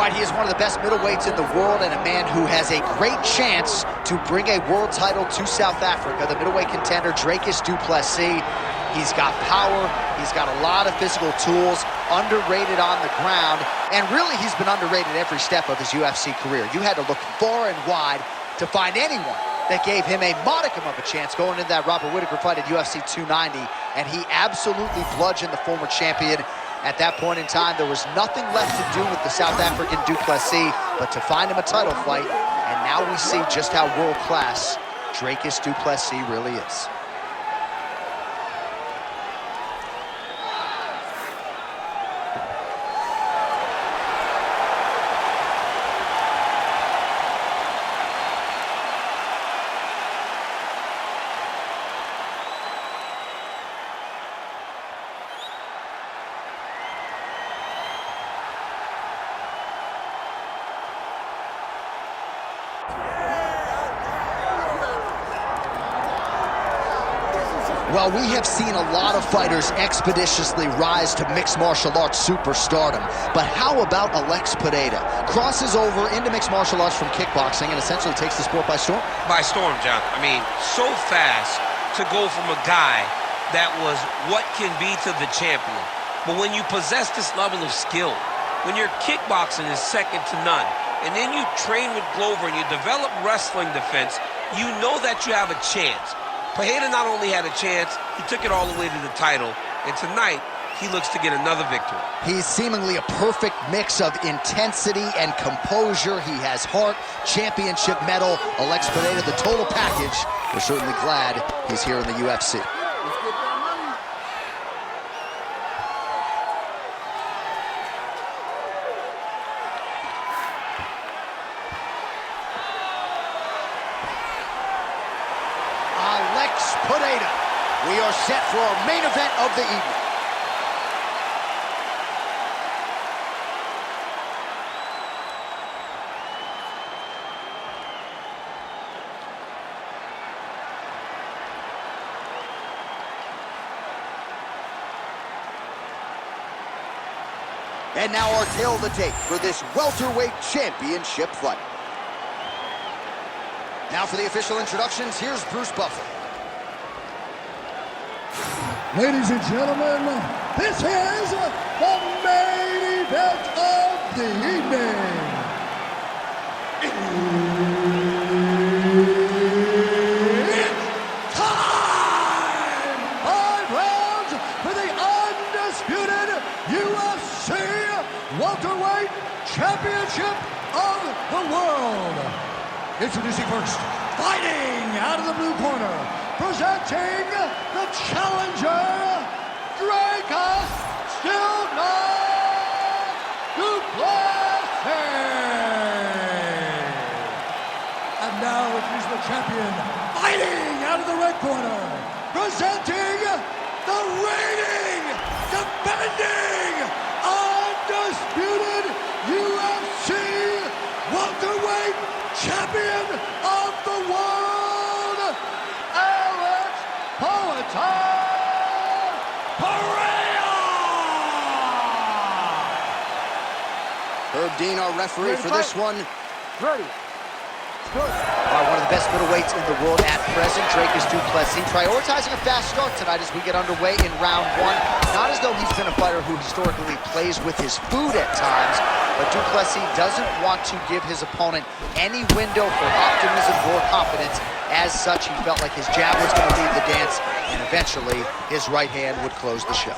Right, he is one of the best middleweights in the world and a man who has a great chance to bring a world title to South Africa. The middleweight contender, Dricus du Plessis. He's got power, he's got a lot of physical tools, underrated on the ground, and really he's been underrated every step of his UFC career. You had to look far and wide to find anyone that gave him a modicum of a chance going into that Robert Whittaker fight at UFC 290, and he absolutely bludgeoned the former champion. At that point in time, there was nothing left to do with the South African du Plessis but to find him a title fight, and now we see just how world-class Dricus du Plessis really is. Well, we have seen a lot of fighters expeditiously rise to mixed martial arts superstardom. But how about Alex Pereira? Crosses over into mixed martial arts from kickboxing and essentially takes the sport by storm? By storm, John. I mean, so fast to go from a guy that was what can be to the champion. But when you possess this level of skill, when your kickboxing is second to none, and then you train with Glover and you develop wrestling defense, you know that you have a chance. Pereira not only had a chance, he took it all the way to the title, and tonight, he looks to get another victory. He's seemingly a perfect mix of intensity and composure. He has heart, championship medal, Alex Pereira, the total package. We're certainly glad he's here in the UFC. Pereira. We are set for our main event of the evening. And now our tale of the tape for this welterweight championship fight. Now for the official introductions, here's Bruce Buffer. Ladies and gentlemen, this is the main event of the evening. It's time! 5 rounds for the undisputed UFC welterweight championship of the world. Introducing first, fighting out of the blue corner, presenting the challenger, Dricus du Plessis. And now introducing the champion, fighting out of the red corner, presenting the reigning, defending, undisputed UFC welterweight champion of the world, Pereira! Herb Dean, our referee for this one. Ready. One of the best middleweights in the world at present, Dricus du Plessis, prioritizing a fast start tonight as we get underway in round 1. Not as though he's been a fighter who historically plays with his food at times, but du Plessis doesn't want to give his opponent any window for optimism or confidence. As such, he felt like his jab was going to lead the dance, and eventually his right hand would close the show.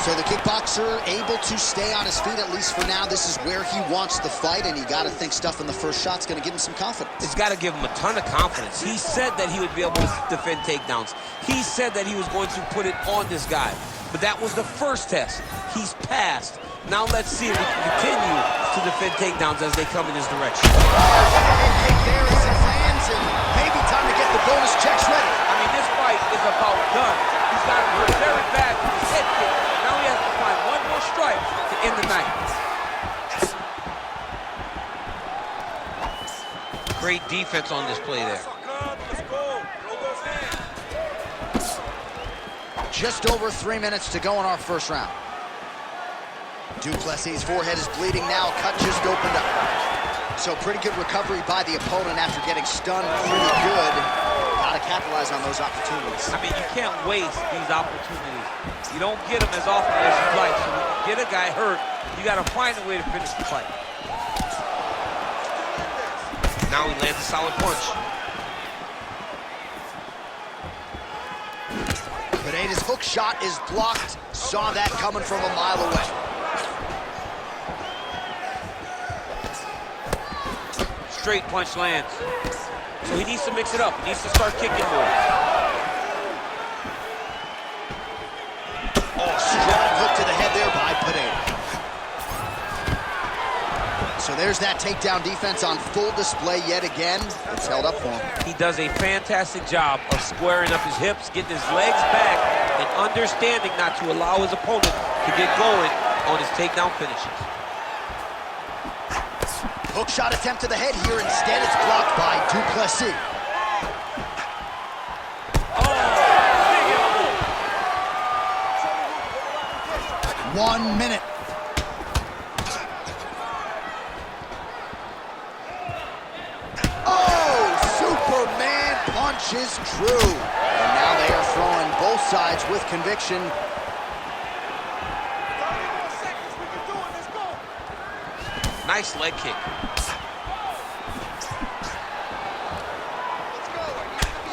So the kickboxer able to stay on his feet, at least for now. This is where he wants the fight, and you got to think stuff in the first shot's going to give him some confidence. It's got to give him a ton of confidence. He said that he would be able to defend takedowns. He said that he was going to put it on this guy. But that was the first test. He's passed. Now let's see if he can continue to defend takedowns as they come in his direction. There is his hands, and maybe time to get the bonus checks ready. I mean, this fight is about done. He's got hurt very bad with his head kick. Now he has to find one more strike to end the night. Great defense on this play there. Just over 3 minutes to go in our first round. Du Plessis' forehead is bleeding now. Cut just opened up. So pretty good recovery by the opponent after getting stunned pretty good. Gotta capitalize on those opportunities. I mean, you can't waste these opportunities. You don't get them as often as you'd like. So when you get a guy hurt, you gotta find a way to finish the fight. Now he lands a solid punch. Pereira's hook shot is blocked. Saw that coming from a mile away. Straight punch lands. So he needs to mix it up. He needs to start kicking more. Oh, strong hook to the head there by Pereira. So there's that takedown defense on full display yet again. It's held up for him. He does a fantastic job of squaring up his hips, getting his legs back, and understanding not to allow his opponent to get going on his takedown finishes. Hook shot attempt to the head here. Instead, it's blocked by Du Plessis. Oh, big elbow. 1 minute. Oh, Superman punch is true. And now they are throwing both sides with conviction. Nice leg kick.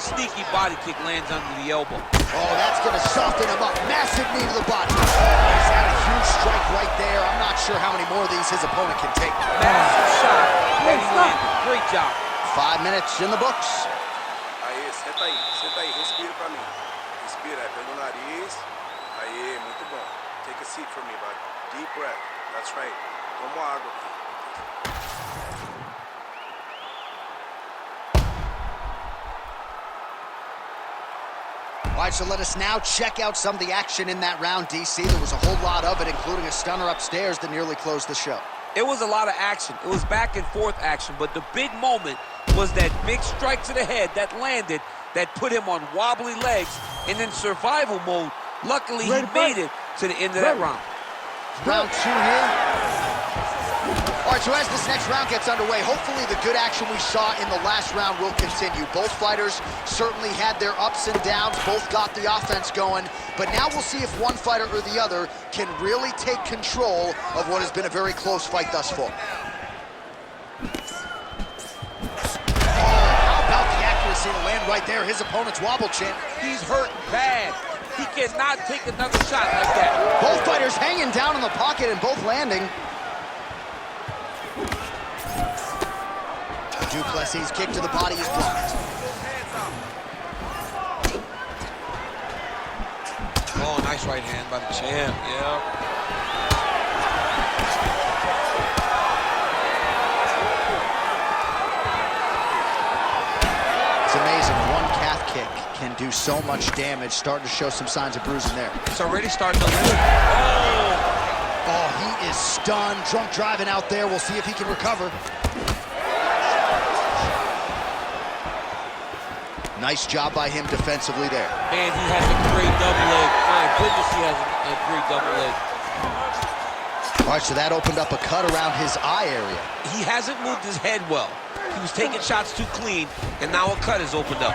Sneaky body kick lands under the elbow. Oh, that's going to soften him up. Massive knee to the body. He's had a huge strike right there. I'm not sure how many more of these his opponent can take. Massive shot that he landed. Great job. 5 minutes in the books. Aí, senta aí, respira pra mim. Respira, pelo nariz. Aí, muito bom. Take a seat for me, bud. Deep breath. That's right. Toma água aqui. All right, so let us now check out some of the action in that round, DC. There was a whole lot of it, including a stunner upstairs that nearly closed the show. It was a lot of action. It was back and forth action, but the big moment was that big strike to the head that landed, that put him on wobbly legs, and in survival mode, luckily he made it to the end of that round. Round 2 here. All right, so as this next round gets underway, hopefully the good action we saw in the last round will continue. Both fighters certainly had their ups and downs, both got the offense going, but now we'll see if one fighter or the other can really take control of what has been a very close fight thus far. How about the accuracy to land right there? His opponent's wobble chin. He's hurt bad. He cannot take another shot like that. Both fighters hanging down in the pocket and both landing. Du Plessis' kick to the body is blocked. Oh, nice right hand by the champ, yeah. It's amazing, one calf kick can do so much damage. Starting to show some signs of bruising there. It's already starting to limit. Oh, he is stunned. Drunk driving out there. We'll see if he can recover. Nice job by him defensively there. Man, he has a great double leg. My goodness, he has a great double leg. All right, so that opened up a cut around his eye area. He hasn't moved his head well. He was taking shots too clean, and now a cut has opened up.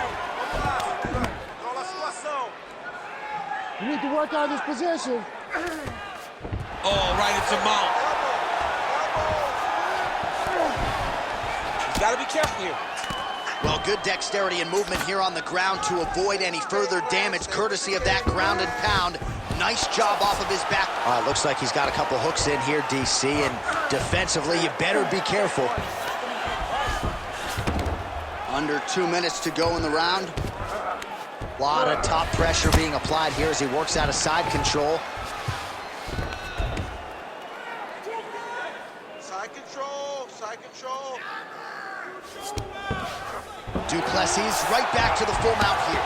You need to work out his position. Oh, right into mount. He's got to be careful here. Well, good dexterity and movement here on the ground to avoid any further damage, courtesy of that ground and pound. Nice job off of his back. Looks like he's got a couple hooks in here, DC, and defensively, you better be careful. Under 2 minutes to go in the round. A lot of top pressure being applied here as he works out of side control. Side control, side control. Du Plessis right back to the full mount here.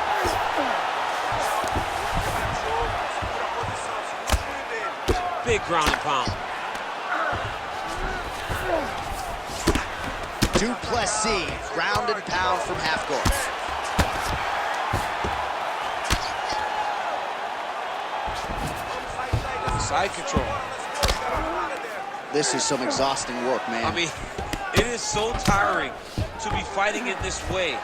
Big ground and pound. Du Plessis, ground and pound from half guard. Side control. This is some exhausting work, man. I mean, it is so tiring to be fighting in this way.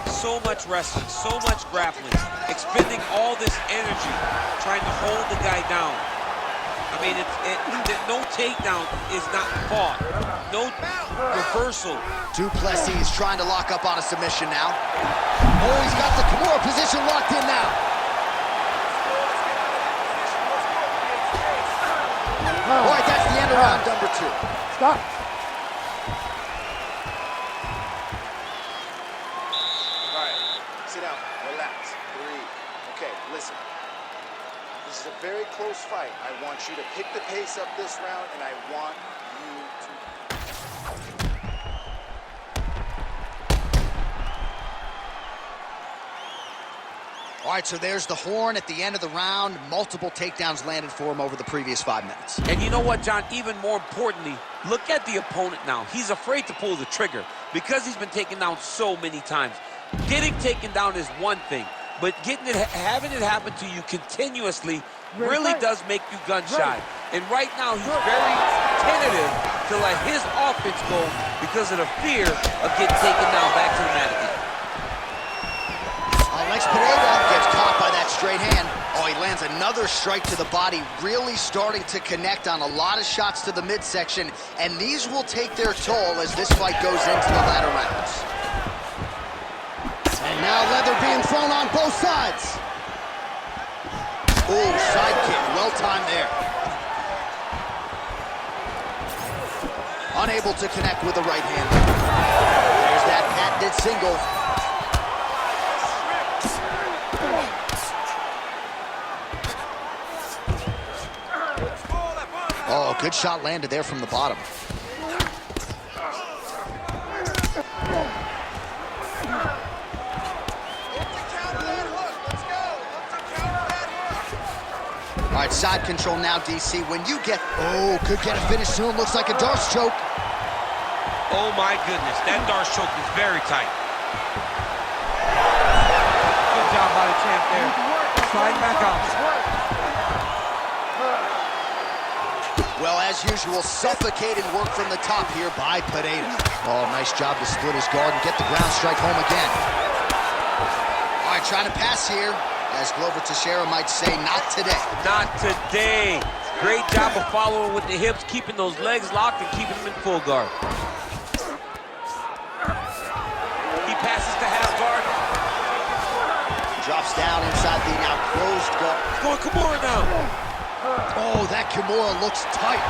So much wrestling, so much grappling, expending all this energy trying to hold the guy down. I mean, no takedown is not fought. No reversal. Du Plessis is trying to lock up on a submission now. Oh, he's got the Kimura position locked in now. All right, that's the end of round number 2. Stop. All right, sit down, relax, breathe. Okay, listen. This is a very close fight. I want you to pick the pace up this round, and I want you to... All right, so there's the horn at the end of the round. Multiple takedowns landed for him over the previous 5 minutes. And you know what, John? Even more importantly, look at the opponent now. He's afraid to pull the trigger because he's been taken down so many times. Getting taken down is one thing, but having it happen to you continuously really does make you gun shy. And right now, he's very tentative to let his offense go because of the fear of getting taken down back to the mat again. Pereira gets caught by that straight hand. Oh, he lands another strike to the body, really starting to connect on a lot of shots to the midsection, and these will take their toll as this fight goes into the latter rounds. And now leather being thrown on both sides. Oh, side kick, well timed there. Unable to connect with the right hand. There's that patented single. Oh, good shot landed there from the bottom. All right, side control now, DC. When you get... Oh, could get a finish soon. Looks like a Darce choke. Oh, my goodness. That Darce choke is very tight. Good job by the champ there. Slide back out. Well, as usual, suffocating work from the top here by Pereira. Oh, nice job to split his guard and get the ground strike home again. All right, trying to pass here. As Glover Teixeira might say, not today. Not today. Great job of following with the hips, keeping those legs locked and keeping them in full guard. He passes to half guard. Drops down inside the now closed guard. Going Kimura now. Oh, that Kimura looks tight.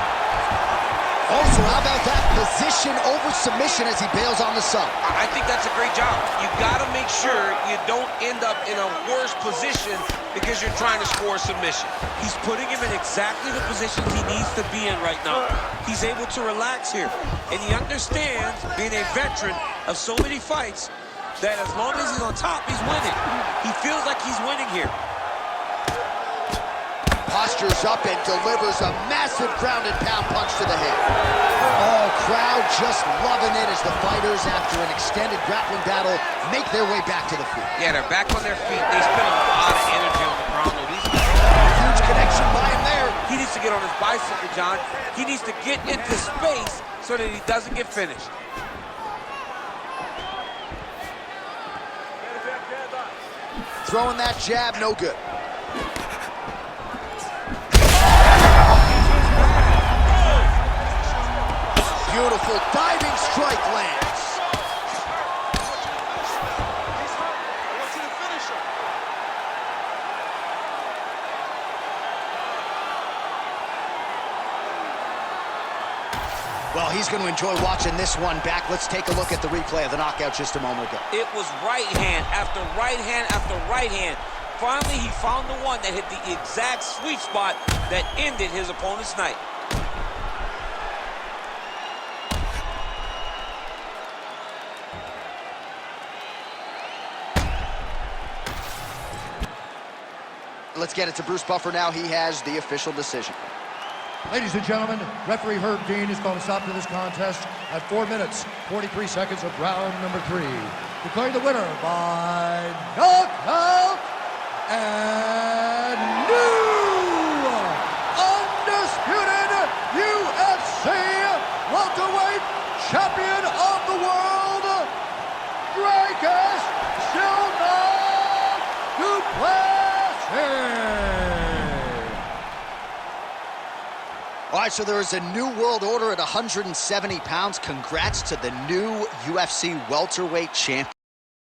Also, how about that position over submission as he bails on the sub? I think that's a great job. You got to make sure you don't end up in a worse position because you're trying to score a submission. He's putting him in exactly the positions he needs to be in right now. He's able to relax here. And he understands, being a veteran of so many fights, that as long as he's on top, he's winning. He feels like he's winning here. Postures up and delivers a massive ground and pound punch to the head. Oh, crowd just loving it as the fighters, after an extended grappling battle, make their way back to the feet. Yeah, they're back on their feet. They spend a lot of energy on the ground. Huge connection by him there. He needs to get on his bicycle, John. He needs to get into space so that he doesn't get finished. Throwing that jab, no good. Beautiful diving strike lands. Well, he's going to enjoy watching this one back. Let's take a look at the replay of the knockout just a moment ago. It was right hand after right hand after right hand. Finally, he found the one that hit the exact sweet spot that ended his opponent's night. Let's get it to Bruce Buffer now. He has the official decision. Ladies and gentlemen, referee Herb Dean is going to stop to this contest at 4 minutes, 43 seconds of round number 3. Declaring the winner by knockout and new undisputed UFC champion of the world, Dricus du Plessis. All right, so there is a new world order at 170 pounds. Congrats to the new UFC welterweight champion.